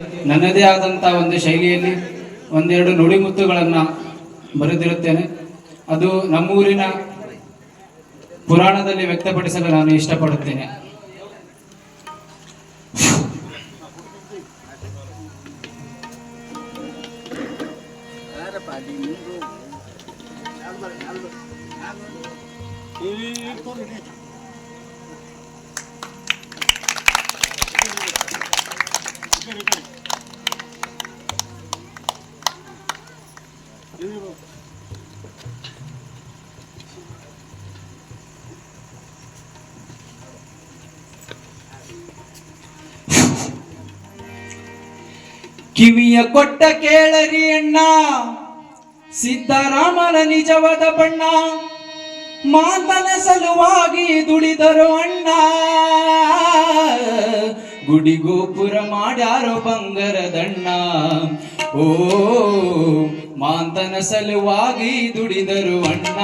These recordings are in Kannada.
ನನ್ನದೇ ಆದಂಥ ಒಂದು ಶೈಲಿಯಲ್ಲಿ ಒಂದೆರಡು ನುಡಿಮುತ್ತುಗಳನ್ನು ಬರೆದಿರುತ್ತೇನೆ. ಅದು ನಮ್ಮೂರಿನ ಪುರಾಣದಲ್ಲಿ ವ್ಯಕ್ತಪಡಿಸಲು ನಾನು ಇಷ್ಟಪಡುತ್ತೇನೆ. ಕಿವಿಯ ಕೊಟ್ಟ ಕೇಳರಿ ಅಣ್ಣ, ಸಿದ್ದರಾಮನ ನಿಜವಾದ ಬಣ್ಣ, ಮಾತನ ಸಲುವಾಗಿ ದುಡಿದರು ಅಣ್ಣ, ಗುಡಿ ಗೋಪುರ ಮಾಡ್ಯಾರೋ ಬಂಗಾರದಣ್ಣ. ಓ ಮಾತನ ಸಲುವಾಗಿ ದುಡಿದರು ಅಣ್ಣ.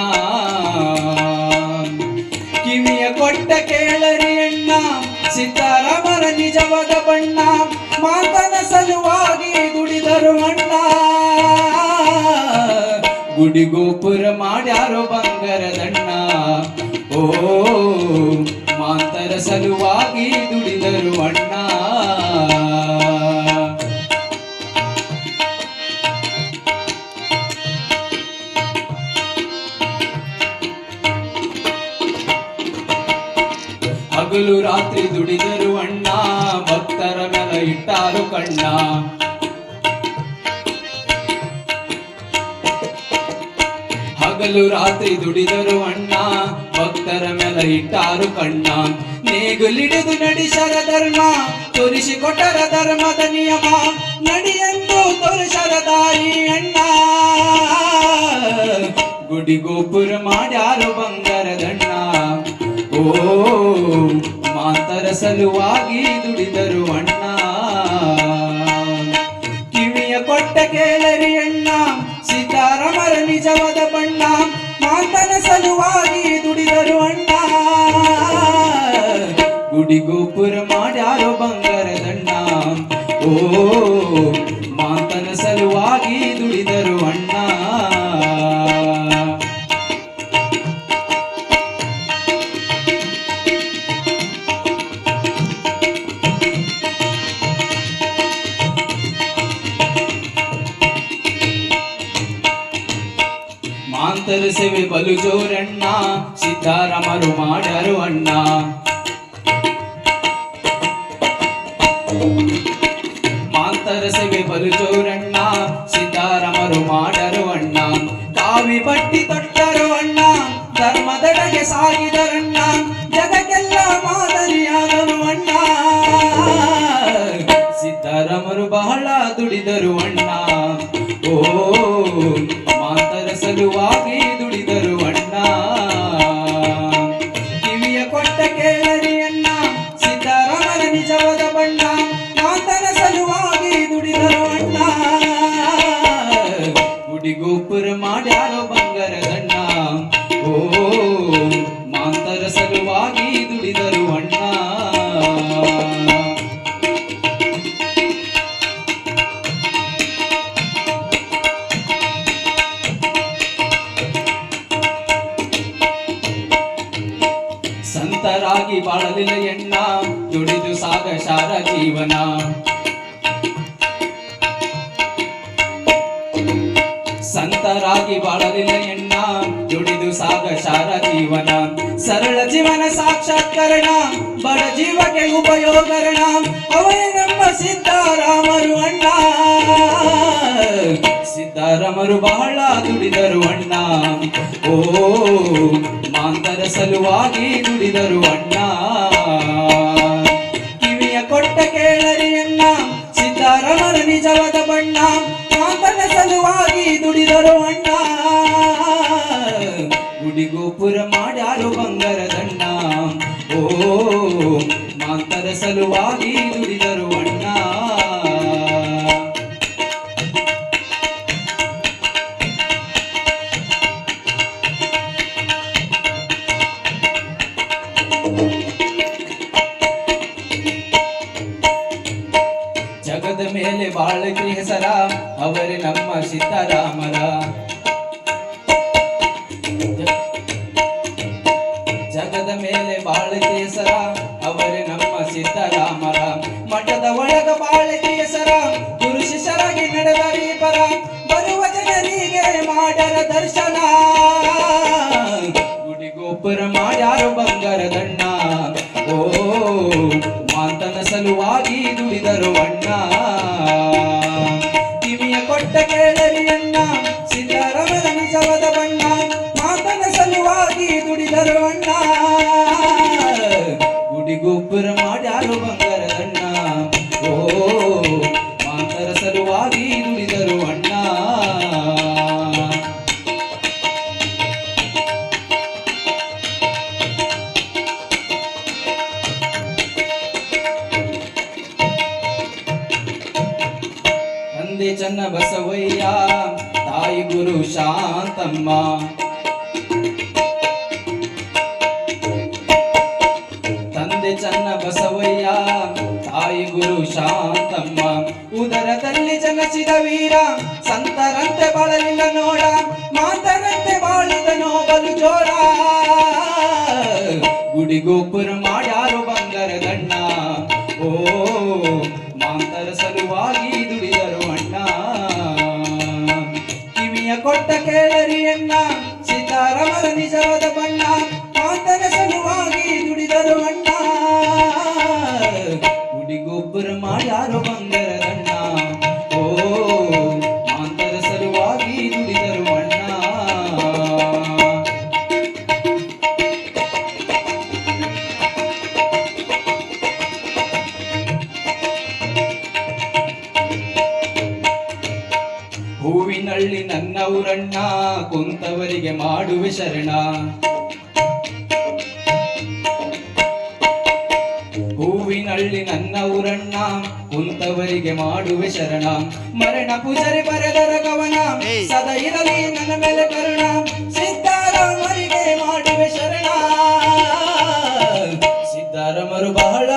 ಕಿವಿಯ ಕೊಟ್ಟ ಕೇಳರಿ ಅಣ್ಣ, ಸಿದ್ದರಾಮನ ನಿಜವಾದ ಬಣ್ಣ, ಮಾತನ ಸಲುವಾಗಿ ದುಡಿದರು ಅಣ್ಣ, ಗುಡಿ ಗೋಪುರ ಮಾಡ್ಯಾರೋ ಬಂಗಾರದಣ್ಣ. ಓ ಮಾತರ ಸಲುವಾಗಿ ದುಡಿದರು ಅಣ್ಣ. ಹಗಲು ರಾತ್ರಿ ದುಡಿದರು ಅಣ್ಣ, ಭಕ್ತರ ಮೇಲೆ ಇಟ್ಟಾರು ಕಣ್ಣ. ಹಗಲು ರಾತ್ರಿ ದುಡಿದರು ಅಣ್ಣ, ಭಕ್ತರ ಮೇಲೆ ಇಟ್ಟಾರು ಕಣ್ಣ. ನೇಗುಲಿಡಿದು ನಡೆಸರ ಧರ್ಮ, ತೋರಿಸಿಕೊಟ್ಟರ ಧರ್ಮದ ನಿಯಮ, ನಡಿಯೆಂದು ತೋರಿಸರ ದಾರಿ ಅಣ್ಣ, ಗುಡಿ ಗೋಪುರ ಮಾಡ್ಯಾರು ಬಂಗಾರದಣ್ಣ. ಓ ಮಾತರ ಸಲುವಾಗಿ ದುಡಿದರು ಅಣ್ಣ. ಕಿವಿಯ ಕೊಟ್ಟ ಕೇಳರಿ ಅಣ್ಣ, ಸಿದ್ದರಾಮರ ನಿಜವಾದ ಬಣ್ಣ, ಮಾತನ ಸಲುವಾಗಿ ದುಡಿದರು ಅಣ್ಣ, ಗುಡಿ ಗೋಪುರ ಮಾಡ್ಯಾರೋ ಬಂಗಾರದಣ್ಣ. ಓ ಮಾತನ ಸಲುವಾಗಿ ದುಡಿದರು ಅಣ್ಣ. ಮಾಂತರ ಸೇವೆ ಬಲು ಜೋರಣ್ಣ, ಸಿದ್ದರಾಮರು ಮಾಡ್ಯಾರು ಅಣ್ಣ. ಮಾಂತರ ಸೇವೆ ಬಲು ಜೋರಣ್ಣ, ಸಿದ್ದರಾಮರು ಮಾಡ್ಯಾರು ಅಣ್ಣ. ಕಾವಿ ಬಟ್ಟಿ ತೊಟ್ಟರು ಅಣ್ಣ, ಧರ್ಮದೆಡೆಗೆ ಸಾಗಿದರಣ್ಣ, ಜಗಕ್ಕೆಲ್ಲ ಮಾದರಿಯಾದನು ಅಣ್ಣ, ಸಿದ್ದರಾಮರು ಬಹಳ ದುಡಿದರು ಅಣ್ಣ. ಓ ಮಾತರ ಸಲುವಾಗಿ ದುಡಿದರು ಅಣ್ಣ. ಕಿವಿಯ ಕೊಟ್ಟ ಕೇಳರಿ ಅಣ್ಣ, ಸಿದ್ದರಾಮನ ನಿಜವಾದ ಬಣ್ಣ, ಮಾತನ ಸಲುವಾಗಿ ದುಡಿದರು ಅಣ್ಣ, ಗುಡಿ ಗೋಪುರ ಮಾಡ್ಯಾರೋ ಬಂಗಾರದಣ್ಣ. ಓ ಮಾತರ ಸಲುವಾಗಿ ದುಡಿದರು ಅಣ್ಣ. ಸಂತರಾಗಿ ಬಾಳಲಿಲ್ಲ ಎಣ್ಣ, ದುಡಿದು ಸಾಗಸಾರ ಜೀವನ. ಸಂತರಾಗಿ ಬಾಳಲಿಲ್ಲ ಎಣ್ಣ, ದುಡಿದು ಸಾಗಸಾರ ಜೀವನ. ಸರಳ ಜೀವನ ಸಾಕ್ಷಾತ್ಕರಣ, ಬಡ ಜೀವಕ್ಕೆ ಉಪಯೋಗರಣ, ಅವರೇ ನಮ್ಮ ಸಿದ್ದರಾಮರು ಅಣ್ಣ, ಸಿದ್ದರಾಮರು ಬಹಳ ದುಡಿದರು ಅಣ್ಣ. ಓ ಮಾಂತರ ಸಲುವಾಗಿ ದುಡಿದರು ಅಣ್ಣ. ಕಿವಿಯ ಕೊಟ್ಟ ಕೇಳರಿ ಅಣ್ಣ, ಸಿದ್ದರಾಮರ ನಿಜವಾದ ಬಣ್ಣ, ಮಾತನ ಸಲುವಾಗಿ ದುಡಿದರು ಅಣ್ಣ, ಗುಡಿ ಗೋಪುರ ಮಾಡ್ಯಾರೋ ಬಂಗಾರದಣ್ಣ. ಓ ಮಾಂತರ ಸಲುವಾಗಿ ದುಡಿದರು ಅಣ್ಣ. ಮೇಲೆ ಬಾಳತಿ ಹೆಸರ ಅವರೇ ನಮ್ಮ ಸಿದ್ದರಾಮರ. ಜಗದ ಮೇಲೆ ಬಾಳತಿ ಹೆಸರ ಅವರೇ ನಮ್ಮ ಸಿದ್ದರಾಮರ. ಮಠದ ಒಳಗ ಬಾಳತಿ ಹೆಸರ ಗುರು ಶಿಷ್ಯರಾಗಿ ನಡೆದರಿ ಪರ. ಬರುವ ಜನರಿಗೆ ಮಾಡ್ಯಾರ ದರ್ಶನ, ಗುಡಿ ಗೋಪುರ ಮಾಡ್ಯಾರು ಬಂಗಾರದಣ್ಣ. ಓ ಮಾಂತನ ಸಲುವಾಗಿ ದುಡಿದರು ಅಣ್ಣ. ಕಿವಿಯ ಕೊಟ್ಟ ಕೇಳರಿ ಅಣ್ಣ ಸಿದ್ದರಾಮರ ನಿಜವಾದ ಬಣ್ಣ. ಮಾಂತನ ಸಲುವಾಗಿ ದುಡಿದರು ಅಣ್ಣ, ಗುಡಿ ಗೋಪುರ ಮಾಡ್ಯಾರು ಬಂಗಾರದಣ್ಣ. ಓ ಮಾಂತರ ಸಲುವಾಗಿ ದುಡಿದರು ಅಣ್ಣ. ತಂದೆ ಚನ್ನ ಬಸವಯ್ಯ ತಾಯಿ ಗುರು ಶಾಂತಮ್ಮ. ತಂದೆ ಚನ್ನ ಬಸವಯ್ಯ ತಾಯಿ ಗುರು ಶಾಂತಮ್ಮ. ಉದರದಲ್ಲಿ ಜನಸಿದ ವೀರ ಸಂತರಂತೆ ಬಾಳಲಿಲ್ಲ ನೋಡ. ಮಾತರಂತೆ ಬಾಳಿದನೋ ಬಲು ಜೋರ. ಗುಡಿ ಗೋಪುರ ಮಾಡ್ಯಾರು ಬಂಗಾರದಣ್ಣ. ಓ ಮಾಂತರ ಸಲುವಾಗಿ ದುಡಿದರು ಅಣ್ಣ. ಕಿವಿಯ ಕೊಟ್ಟ ಕೇಳರಿ ಅಣ್ಣ ಸಿದ್ದರಾಮರ ನಿಜವಾದ ಬಣ್ಣ. ಮಾಂತರ ಸಲುವಾಗಿ ದುಡಿದರು ಅಣ್ಣ, ಗುಡಿ ಗೋಪುರ ಮಾಡ್ಯಾರು ಬಂಗಾರದಣ್ಣ. ಓ ಮಾಂತರ ಸಲುವಾಗಿ ದುಡಿದರು ಅಣ್ಣ. ಹೂವಿನಳ್ಳಿ ನನ್ನವರಣ್ಣ ಕುಂತವರಿಗೆ ಮಾಡುವೆ ಶರಣ. ಹೂವಿನಳ್ಳಿ ನನ್ನವರಣ್ಣ ಕುಂತವರಿಗೆ ಮಾಡುವೆ ಶರಣ. ಮರಣ ಪೂಜಾರಿ ಬರೆದರ ಗವನ ಸದಾ ಇರಲಿ ನನ್ನ ಮೇಲೆ ಕರುಣ. ಸಿದ್ದರಾಮರಿಗೆ ಮಾಡುವೆ ಶರಣ. ಸಿದ್ದರಾಮರು ಬಹಳ